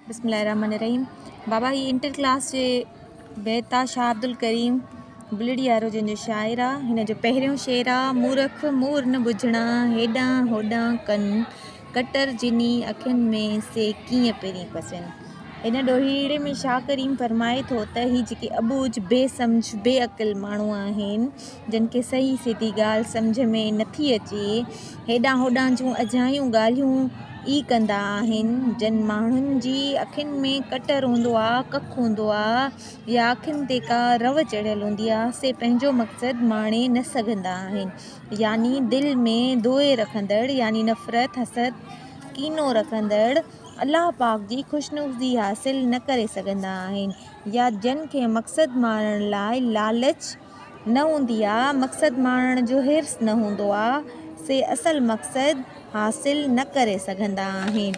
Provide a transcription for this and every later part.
बिस्मिल्लाहिर्रहमानिर्रहीम। बाबा ही inter class जे बेता शाह अब्दुल करीम बुलड़ी वारो जंहिंजो शाइर आहे। हिन जो पहिरियों शेर आहे, मूरख मूर न बुझणा हेॾां होॾां कनि कटर जिनी अखियुनि में से कीअं पहिरीं पसनि। हिन ॾोहीड़े में शाह करीम फरमाए थो त ही जेके अबूज बेसम्झ बेअक़िल माण्हू आहिनि, जिन खे सही सिधी ॻाल्हि सम्झ में नथी अचे, हेॾां होॾां जूं अजायूं ॻाल्हियूं ई कंदा आहिनि। जिन माण्हुनि जी अखियुनि में कटर हूंदो आहे, कख हूंदो आहे या अखियुनि ते का रव चढ़ियल हूंदी आहे, से पंहिंजो मक़सदु माणे न सघंदा आहिनि। यानी दिलि में दोए रखंदड़, यानी नफ़रत हसद कीनो रखंदड़ अल्लाह पाक जी ख़ुशनुदी हासिल न करे सघंदा आहिनि। या जिन खे मक़सदु माणण लाइ लालच न हूंदी आहे, मक़सदु माणण जो हिर्स न हूंदो आहे, से असल मक़सदु हासिल न करे सघंदा आहिनि।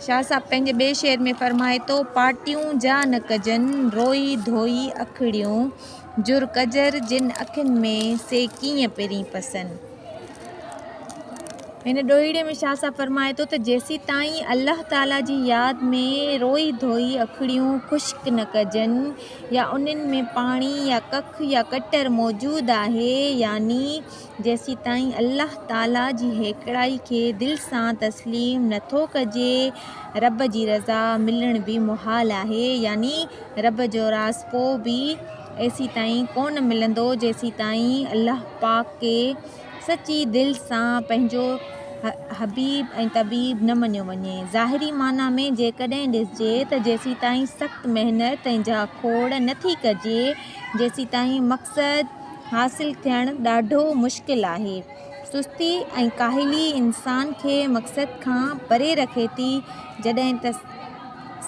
शाह साहब पंहिंजे ॿिए शेर में फरमाए थो, पाटियूं जा न कजनि रोई धोई अखिड़ियूं, जुर कजर जिन अखियुनि में से कीअं पहिरीं पसनि। हिन ॾोहीड़े में शाह साहब फरमाए थो त जेसी ताईं अल्लाह ताला जी यादि में रोई धोई अखिड़ियूं ख़ुश्क न कजनि या उन्हनि में पाणी या कख या कटर मौजूदु आहे, यानी जेसी ताईं अल्लाह ताला जी हेकड़ाई खे दिलि सां तस्लीम नथो कजे, रब जी रज़ा मिलण बि मुहाल आहे। यानी रब जो राज़पो बि एसी ताईं कोन मिलंदो जेसी ताईं अल्लाह पाक खे सची दिलि सां पंहिंजो हबीब ऐं तबीब न मञियो वञे। ज़ाहिरी माना में जेकॾहिं ॾिसिजे त जेसी ताईं सख़्तु महिनत ऐं जा खोड़ नथी कजे, जेसी ताईं मक़सदु हासिल थियणु ॾाढो मुश्किल आहे। सुस्ती ऐं काहिली इंसान खे मक़सद खां परे रखे थी, जॾहिं त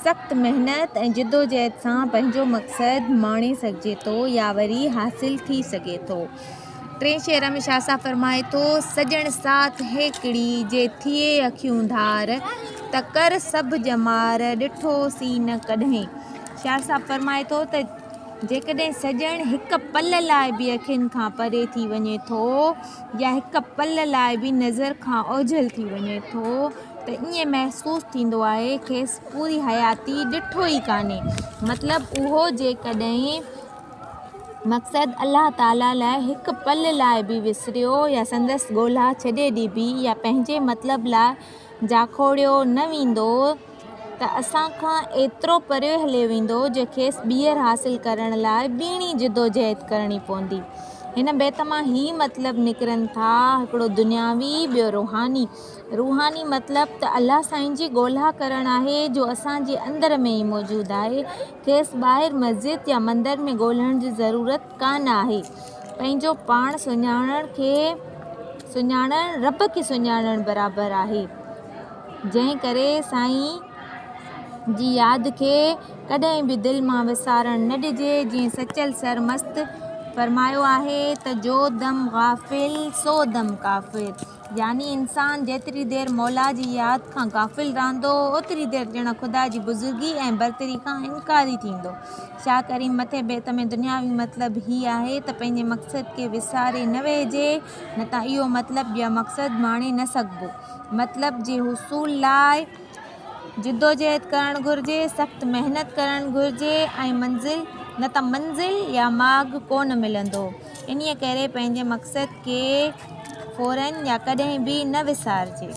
सख़्तु महिनत ऐं जिदोजहद सां पंहिंजो मक़सदु माणे सघिजे थो या वरी हासिल थी सघे थो। टे शेर में शाह साहब फरमाए थो, सजण साथ हेकड़ी जे थिए अखियूं धार, त कर सभु जमार ॾिठो सी न कॾहिं। शाह साहब फरमाए थो त जेकॾहिं सजण हिकु पल लाइ बि अखियुनि खां परे थी वञे थो या हिकु पल लाइ बि नज़र खां ओझल थी वञे थो, त ईअं महसूसु थींदो आहे खेसि पूरी हयाती ॾिठो ई कान्हे। मतिलबु उहो जेकॾहिं मक़सदु अल्लाह ताला लाइ हिकु पल लाइ बि विसरियो या संदसि ॻोल्हा छॾे ॾिबी या पंहिंजे मतिलब लाइ जाखोड़ियो न वेंदो, त असां खां एतिरो परे हलियो वेंदो जो खेसि ॿीहर हासिल करण लाइ ॿीणी जिदोजहद करणी पवंदी। हिन बैत मां ही मतिलबु निकिरनि था, हिकिड़ो दुनियावी ॿियो रूहानी। रूहानी मतिलबु त अल्लाह साईं जी ॻोल्हा करणु आहे जो असांजे अंदर में ई मौजूदु आहे, खेसि ॿाहिरि मस्जिद या मंदर में ॻोल्हण जी ज़रूरत कान आहे। पंहिंजो पाण सुञाणणु रब खे सुञाणणु बराबरि आहे। जंहिं करे साईं जी यादि खे कॾहिं बि दिलि मां विसारणु न ॾिजे। जीअं सचल सरमस्त फरमायो आहे त जो दम गाफ़िल सो दम काफ़िर, यानी इंसान जेतिरी देरि मौला जी यादि खां गाफ़िल रहंदो, ओतिरी देरि ॼण ख़ुदा जी बुज़ुर्गी ऐं बरतरी खां इनकारी थींदो। शाह करीम मथे बैत में दुनियावी मतिलबु ही आहे त पंहिंजे मक़सद खे विसारे न वेहिजे, न त इहो मतिलबु या मक़सदु माणे न सघिबो। मतिलब जे हुसूल लाइ जिदोजहद करणु घुरिजे, सख़्तु महिनत करणु घुरिजे ऐं न त मंज़िल या मार्ग कोन मिलंदो। इन्हीअ करे पंहिंजे मक़सद खे फ़ौरन या कॾहिं बि न विसारिजे।